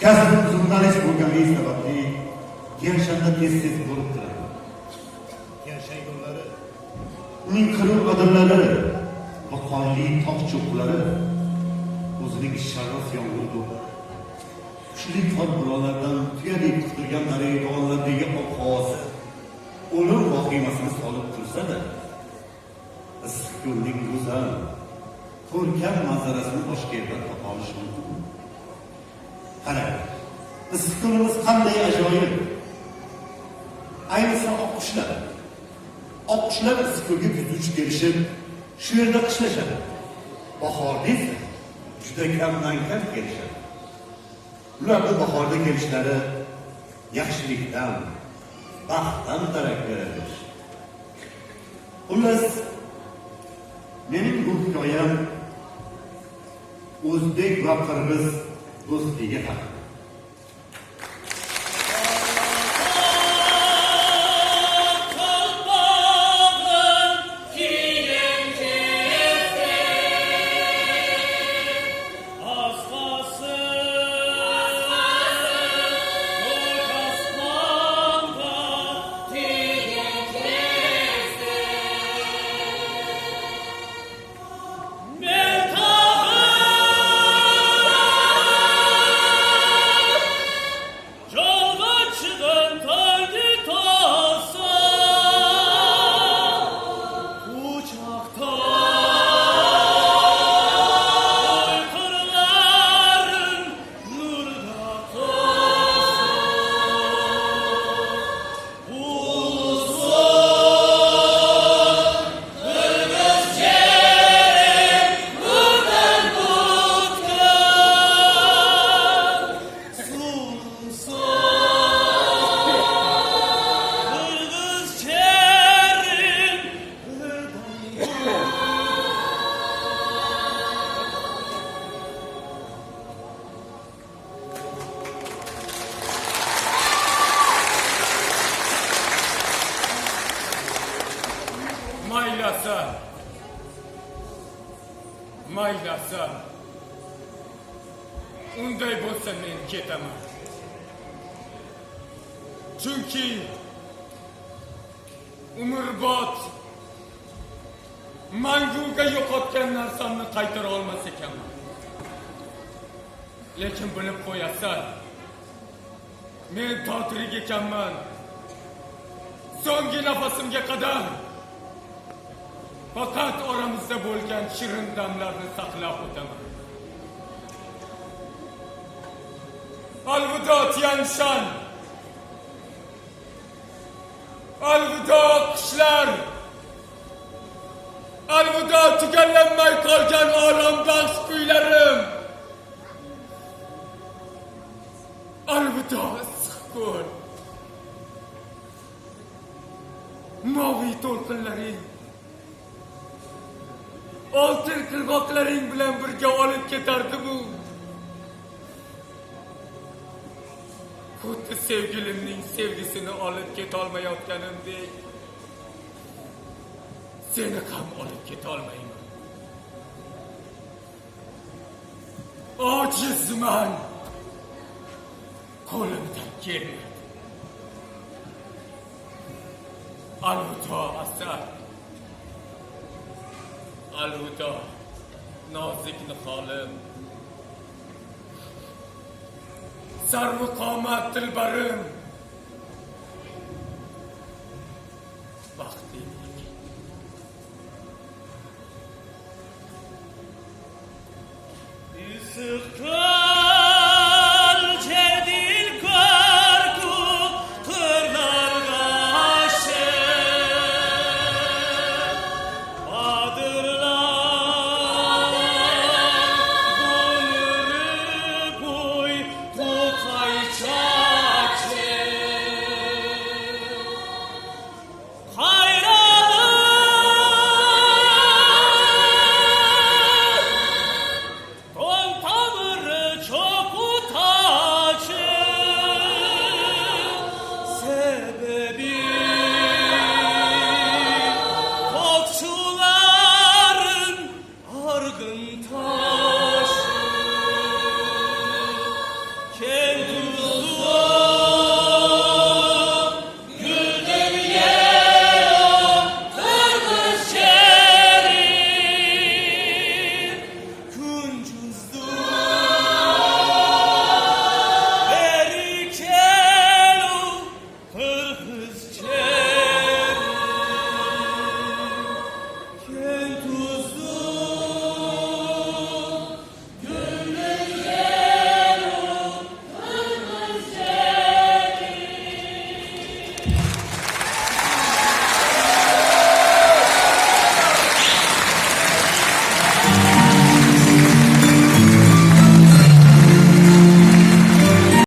kasbim jurnalist bo'lganligi sababli Gershanda tez-tez bo'lib turadi. Gershay yo'llari, uning qiruv odamlari, vaqonli tog'-cho'qqilari, o'zining sharaf yomg'irdi. Kuchli qor-bo'ronlardan tuyadek quturgan daryodagi ob-havosi o'lim voqeasini solib tursa-da, issiqko'lning go'zal, ko'rkam manzarasini Toshkentda topa olish mumkin. Qarang, issiqko'limiz qanday ajoyib. Ayniqsa oqqushlar. Oqqushlar issiqko'lga kuzatuvchi kelishib, shu yerda qishlashadi. Bahorda esa juda kamdan-kam kelishadi. Ularning bahorda kelishlari yaxshilikdan, baxtdan darak beradi. Xullas, mening bu hikoyam o'zbek va qirg'iz do'stligi haqida. Maylasa, unday bo'lsa men ketaman. Chunki umrbod manguga yo'qotgan narsamni qaytara olmas ekanman. Lekin bilib qo'yasan, men totirik ekanman. So'nggi nafasimga qadar faqat oramizda bo'lgan shirin damlarni saqlab o'taman. Alvido Tianshan. Alvido qushlar. Alvido tugallanmay qolgan olambaxsh kuylarim. Alvido issiqko'l. Moviy to'lqinlaring. Oltin qilg'oqlaring bilan birga olib ketardi bu. Xuddi sevgilimning sevgisini olib ketolmayotganimdek, seni ham olib ketolmayman. Ojizman. Qo'limdan kelmaydi. Alvido Asad. Alvido nozik niholim. Sarvqomat dilbarim. Baxtli bo'ling.